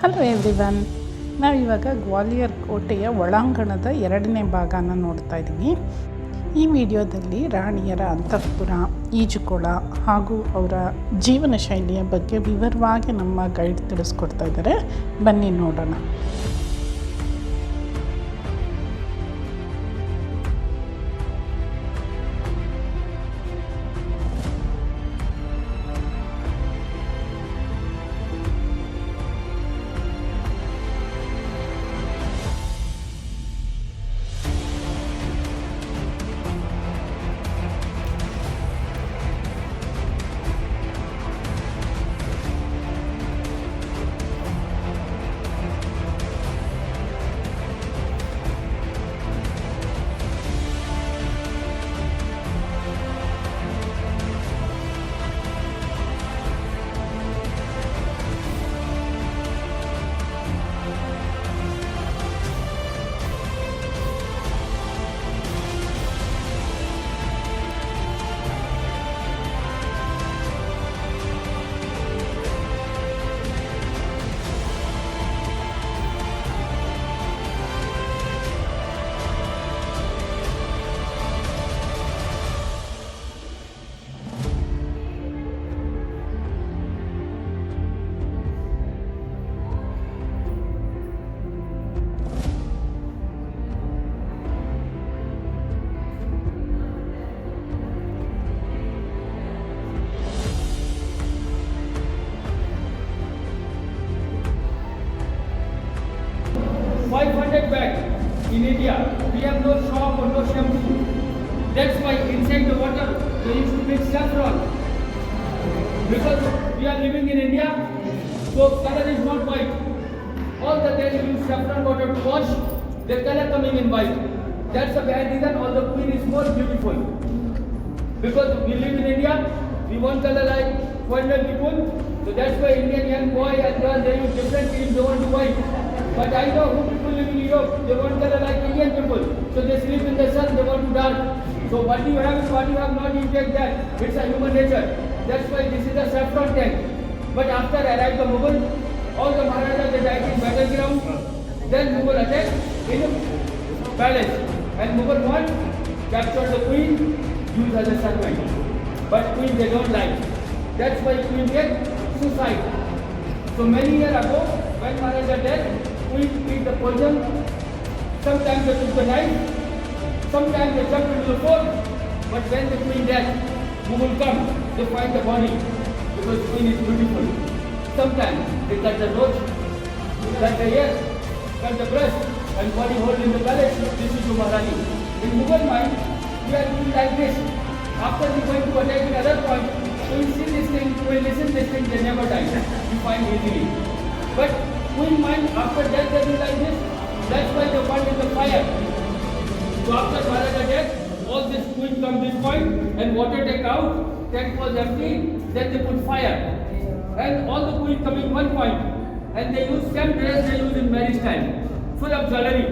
Hello everyone, ನಾವಿವಾಗ ಗ್ವಾಲಿಯರ್ ಕೋಟೆಯ ಒಳಾಂಗಣದ 2ನೇ ಭಾಗನ ನೋಡ್ತಾ ಇದ್ದೀವಿ. ಈ ವಿಡಿಯೋದಲ್ಲಿ ರಾಣಿಯರ ಅಂತಃಪುರ, ಈಜುಕೊಳ ಹಾಗೂ ಅವರ ಜೀವನ ಶೈಲಿಯ ಬಗ್ಗೆ ವಿವರವಾಗಿ ನಮ್ಮ ಗೈಡ್ ತಿಳಿಸ್ಕೊಡ್ತಾ ಇದ್ದಾರೆ. ಬನ್ನಿ ನೋಡೋಣ. Back in India, we have no shop or no shampoo. That's why inside the water they used to mix saffron. Because we are living in India, so color is not white. All the day you use saffron water to wash, the color coming in white. That's the bad reason all the queen is more beautiful. Because we live in India, we want color like foreign people, so that's why Indian young boy and girl they use different creams, they want to white. But I know who people live in Europe, they want color like Indian people. So they sleep in the sun, they want to dark. So what you have and what you have not, you take that. It's a human nature. That's why this is a saffron tank. But after arrived the Mughal, all the Maharajas they died in battleground. Then Mughal attacked in the palace. And Mughal won, captured the queen, used as a servant. But queen they don't like. That's why queen get suicide. So many years ago, when Maharaja died, queen eat the poison. Sometimes they took the knife, sometimes they jumped into the fort. But when the queen died, who will come? They find the body because queen is beautiful. Sometimes they cut the nose, cut the ear, cut the breast, and body hold in the palace. This is the Maharani. In Mughal mind, we are doing like this. After we going to attack another point, so we see this thing, we listen this thing, they never die. We find easily. But queen mind, after death they do like this. That's why they want in the fire. So after Maharaja death, all this queen come this point and water take out, tank was empty, then they put fire. And all the queen coming one point. And they use same dress they use in marriage time. Full of jewelry.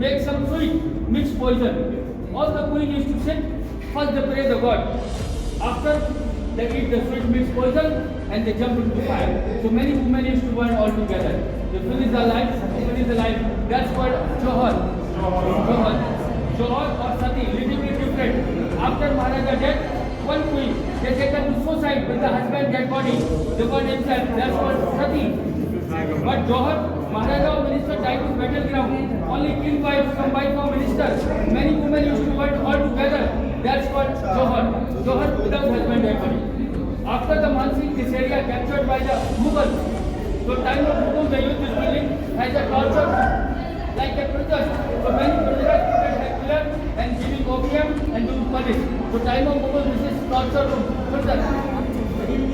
Make some sweet, mix poison. All the queen used to sit, first they pray the God. After they eat the sweet mixed poison and they jump into the fire. So many women used to burn all together. The woman is alive, woman is alive. That's called Johar. Johar or Sati, little bit different. After Maharaja death, one queen, they taken to suicide with the husband dead body. They burn himself. That's called Sati. But Johar, Maharaja or minister died in battleground. Only king wife, some wife or minister. Many women used to burn all together. That's called Johar. Johar without husband dead body. After the Mansi, this area captured by the Mughal. So time of Mughal, they used this building as a torture, like a prison. So many prisoners put it as pillar and giving opium and doing punish. So time of Mughal, this is torture room, prison,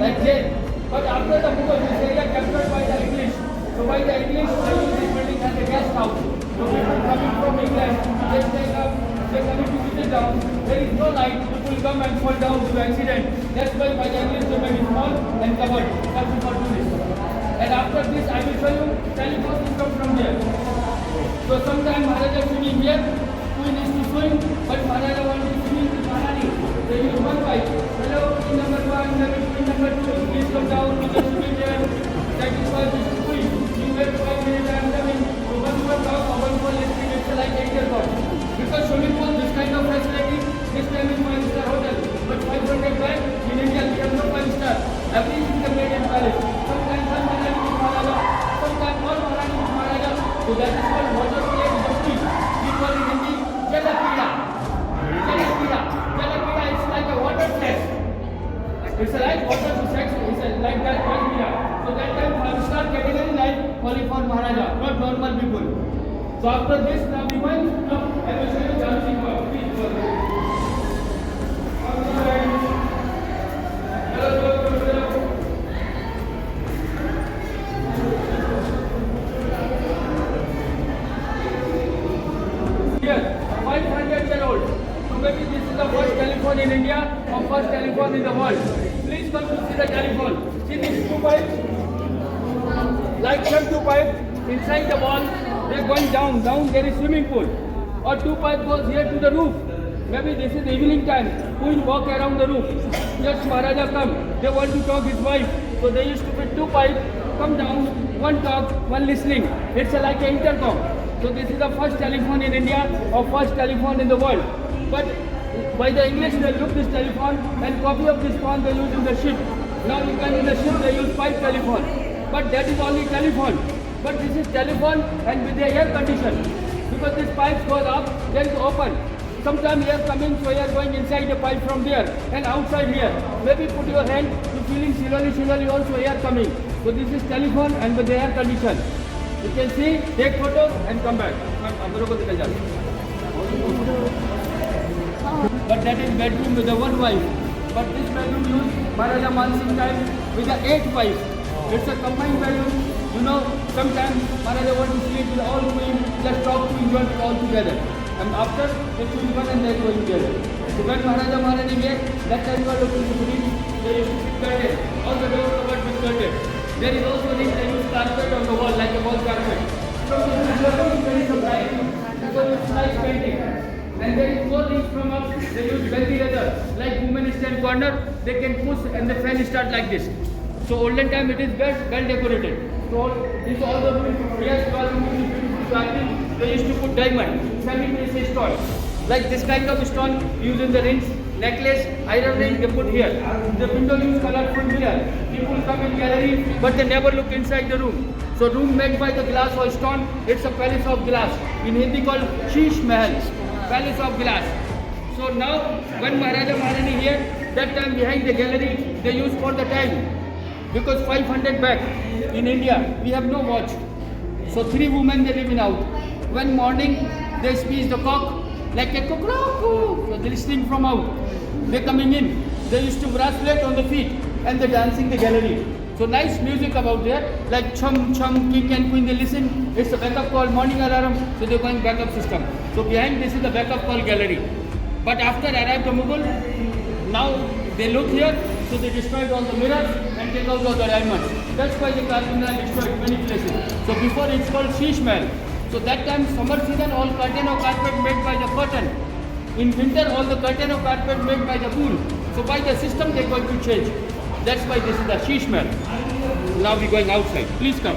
like jail. But after the Mughal, this area captured by the English. So by the English, they use this building as a guest house. So people coming from England, they take up, they coming to visit down. There is no light, people come and fall down to accident. That's why by the English they made it small and covered, something for tourists. And after this, I will show you telephone system from here. So sometimes Maharaja swimming here, queen is to swim, but Maharaja wants to swim with Maharani. They use one pipe. Hello, queen number 1, queen number 2, please come down, we can swim here. That is why this queen, you were that is called water play with the queen. We call it in Hindi Jalakida. Jalakida. Jalakida is like a water sex. It's like water sex. It's like that Jalakida. So that time 5-star category like only for Maharaja, not normal people. So after this, now we went to I will show you Jhansi Park. Please go ahead. Here, 500-year-old. So maybe this is the first telephone in India or first telephone in the world. Please come to see the telephone. See these two pipes? Like some two pipes inside the wall, they're going down. Down there is swimming pool. Or two pipes goes here to the roof. Maybe this is evening time. Who will walk around the roof? Just Maharaja come. They want to talk his wife. So they used to put two pipes, come down, one talk, one listening. It's like an intercom. So this is the first telephone in India or first telephone in the world. But by the English they look this telephone and copy of this phone they use in the ship. Now you can in the ship they use pipe telephone. But that is only telephone. But this is telephone and with the air condition. Because this pipe goes up, then it's open. Sometimes air coming, so air going inside the pipe from there and outside here. Maybe put your hand, you feeling slowly also air coming. So this is telephone and with the air condition. You can see, take photos and come back. But that is bedroom with the one wife. But this bedroom used Maharaja Mansingh time with the 8 wives. It's a combined bedroom. You know, sometimes Maharaja want to sleep with all queen, just talk to enjoy it all together. And after, they choose one and they go together. So when Maharaja Maharani made, that time you are looking to sleep, they used to sit curtain. All the doors covered with curtain. There is also this, they use carpet on the wall, like a wall carpet. So this is very surprising, because it's nice painting. And there is more things from up, they use belly leather. Like women stand corner, they can push and the fan start like this. So olden time it is well decorated. So this all the yes, they used to put diamond, semi-precious stone. Like this kind of stone used in the rings, necklace, iron ring they put here. The window use colorful mirror. People come in gallery but they never look inside the room. So room made by the glass or stone, it's a palace of glass. In Hindi called Sheesh Mahal, palace of glass. So now when Maharaja Maharani here, that time behind the gallery they use for the time. Because 500 back in India we have no watch. So 3 women they live in out. When morning they squeeze the cock like a cockroach. So they listening from out. They coming in. They used to bracelet on the feet and they dancing the gallery. So nice music about there, like chum chum, king and queen. They listen. It's a backup call, morning alarm. So they're going backup system. So behind this is the backup call gallery. But after arrived the Mughal, now they look here. So they destroyed all the mirrors and take out all the diamonds. That's why the Carminar destroyed many places. So before it's called Sheesh Mahal. So that time summer season all curtain or carpet made by the curtain. In winter all the curtain or carpet made by the pool. So by the system they're going to change. That's why this is the Sheesh Mahal. Now we're going outside. Please come.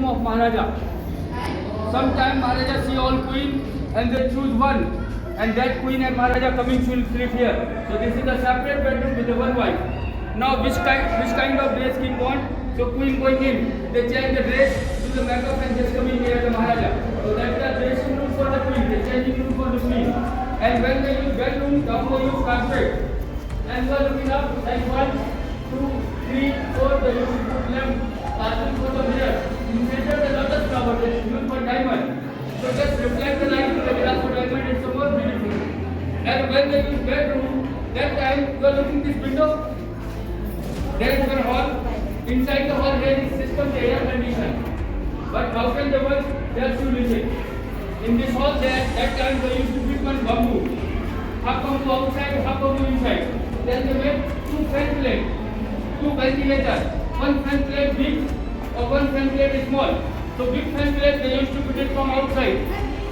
Of Maharaja. Sometimes Maharaja see all queen and they choose one, and that queen and Maharaja coming will sleep here. So this is a separate bedroom with the one wife. Now which kind of dress king want? So queen going in, they change the dress, do the makeup and just coming here the Maharaja. So that's the dressing room for the queen, the changing room for the queen. And when they use bedroom, down they use carpet. And you are looking up like 1, 2, 3, 4, they use put lamp, asking for the mirror. In center the lotus flower is used for diamond. So just reflect the light to the glass for diamond, it's more beautiful. And when they use bedroom, that time you are looking this window, there is one hall. Inside the hall there is system, the air condition. But how can they work? They are still listen. In this hall there, that time they used to put one bamboo. Half bamboo outside, half bamboo inside. Then they made 2 fan plates, 2 ventilators. One fan plate big or one fan blade is small. So big fan blade they used to put it from outside,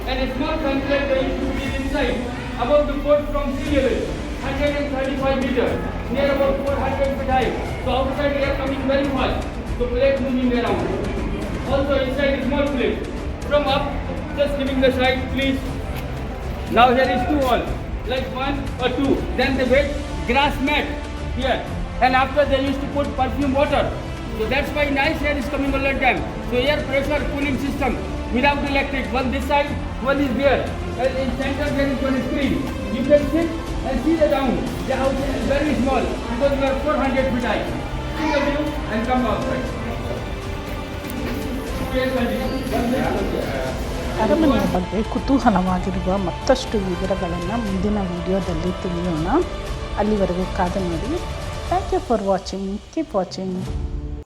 and a small fan blade they used to put it inside, above the port from sea level, 135 meters, near about 400 feet high. So outside air coming very fast, so plate moving around. Also inside is small plate. From up, just giving the side, please. Now here is 2 wall, like 1 or 2. Then the wet grass mat here, and after they used to put perfume water. So that's why nice air is coming all the time. So air pressure cooling system without electric. One this side, one is there. And in center there is one screen. You can sit and see the down. The house is very small because we are 400 feet high. See the view and come outside. ಅರಮನೆಯ ಬಗ್ಗೆ ಕುತೂಹಲವಾಗಿರುವ ಮತ್ತಷ್ಟು ವಿವರಗಳನ್ನು ಮುಂದಿನ ವಿಡಿಯೋದಲ್ಲಿ ತಿಳಿಯೋಣ. ಅಲ್ಲಿವರೆಗೂ ಕಾದು ನೋಡಿ. Thank you for watching. Keep watching.